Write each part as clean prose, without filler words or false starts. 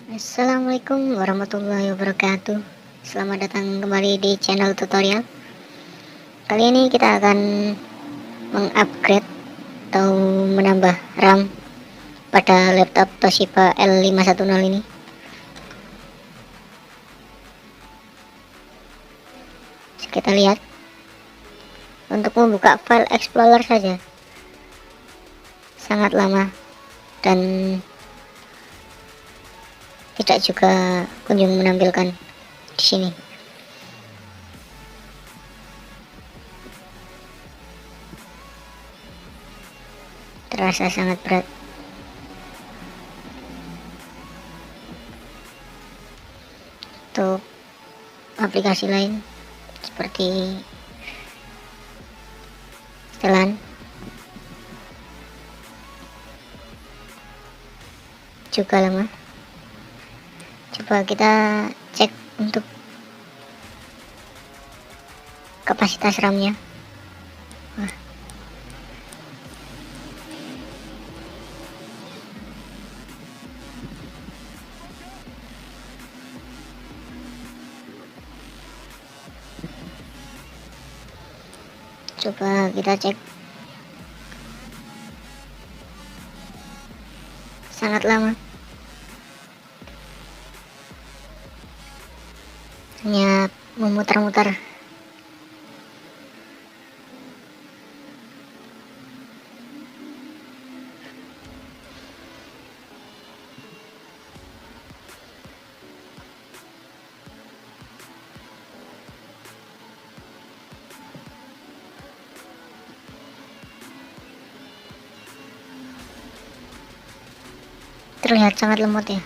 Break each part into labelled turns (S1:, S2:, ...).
S1: Assalamualaikum warahmatullahi wabarakatuh. Selamat datang kembali di channel tutorial. Kali ini kita akan mengupgrade atau menambah RAM pada laptop Toshiba L510 ini. Kita lihat, untuk membuka file explorer saja sangat lama dan tidak juga kunjung menampilkan di sini. Terasa sangat berat. Untuk aplikasi lain seperti setelan juga lama. Coba kita cek untuk kapasitas RAM-nya. Coba kita cek, sangat lama, hanya memutar-mutar. Terlihat sangat lemot ya.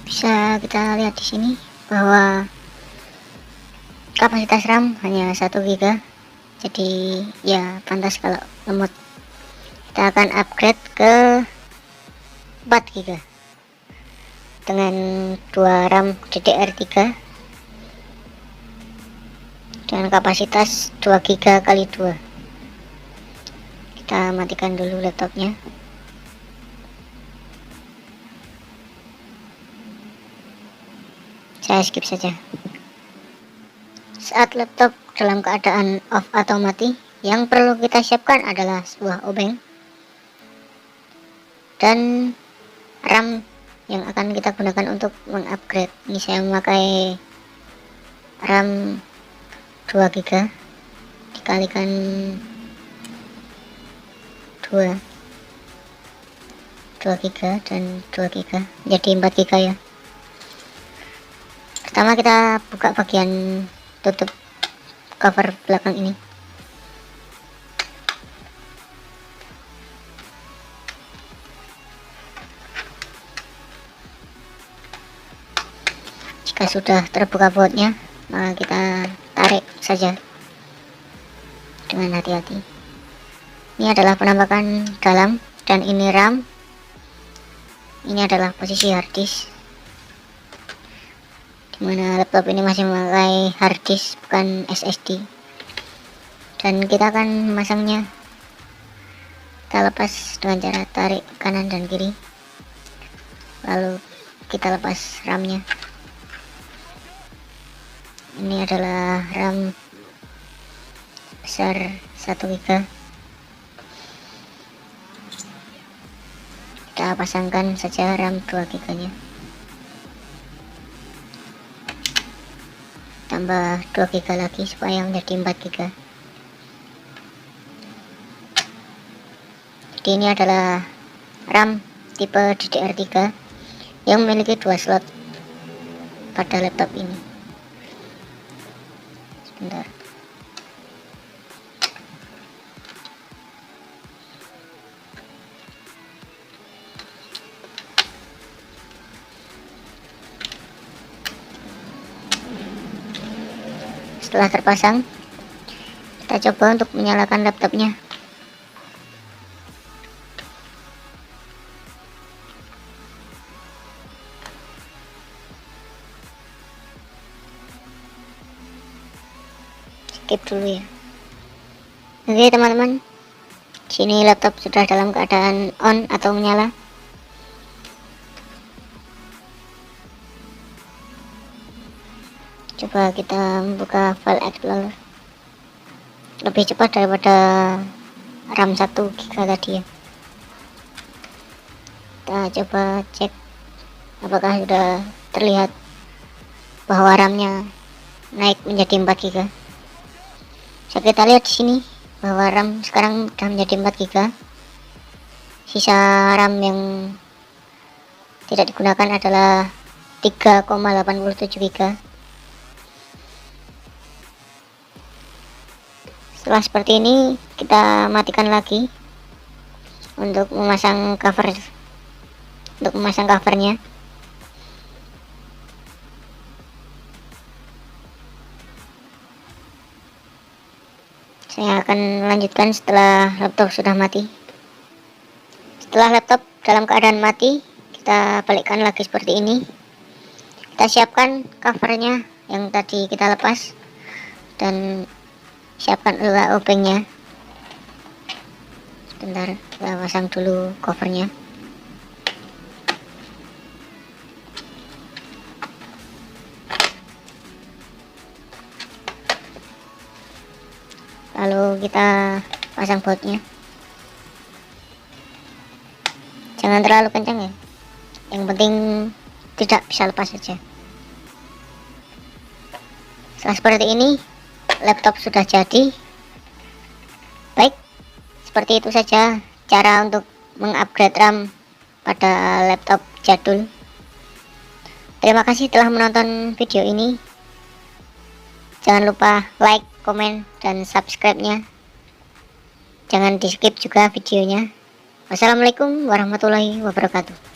S1: Bisa kita lihat di sini bahwa kapasitas RAM hanya 1 GB, jadi ya pantas kalau lemot. Kita akan upgrade ke 4 GB dengan 2 RAM DDR3 dengan kapasitas 2 GB kali 2. Kita matikan dulu laptopnya. Saya skip saja. Saat laptop dalam keadaan off atau mati, yang perlu kita siapkan adalah sebuah obeng dan RAM yang akan kita gunakan untuk mengupgrade. Ini saya memakai RAM 2 GB dikalikan 2 GB dan 2 GB jadi 4 GB ya. Pertama kita buka bagian tutup cover belakang ini. Jika sudah terbuka bautnya, maka kita tarik saja dengan hati-hati. Ini adalah penampakan dalam dan ini RAM. Ini adalah posisi harddisk, dimana laptop ini masih memakai harddisk bukan SSD, dan kita akan memasangnya. Kita lepas dengan cara tarik kanan dan kiri, lalu kita lepas RAM-nya. Ini adalah RAM besar 1 GB. Kita pasangkan saja RAM 2 GB nya, tambah 2 GB lagi supaya menjadi 4 GB. Jadi ini adalah RAM tipe DDR3 yang memiliki 2 slot pada laptop ini. Sebentar. Setelah terpasang, kita coba untuk menyalakan laptopnya. Skip dulu ya. Oke teman-teman, sini laptop sudah dalam keadaan on atau menyala. Coba kita buka file explorer, lebih cepat daripada RAM 1 GB tadi ya. Kita coba cek apakah sudah terlihat bahwa RAM-nya naik menjadi 4 GB. So, kita lihat di sini bahwa RAM sekarang sudah menjadi 4 GB. Sisa RAM yang tidak digunakan adalah 3,87 GB. Setelah seperti ini, kita matikan lagi untuk memasang covernya. Saya akan lanjutkan setelah laptop sudah mati. Setelah laptop dalam keadaan mati, kita balikkan lagi seperti ini. Kita siapkan covernya yang tadi kita lepas dan siapkan juga obengnya. Sebentar, kita pasang dulu covernya. Lalu kita pasang bautnya. Jangan terlalu kencang ya, yang penting tidak bisa lepas saja. Setelah seperti ini, laptop sudah jadi. Baik, seperti itu saja cara untuk mengupgrade RAM pada laptop jadul. Terima kasih telah menonton video ini. Jangan lupa like, komen, dan subscribe-nya. Jangan di skip juga videonya. Wassalamualaikum warahmatullahi wabarakatuh.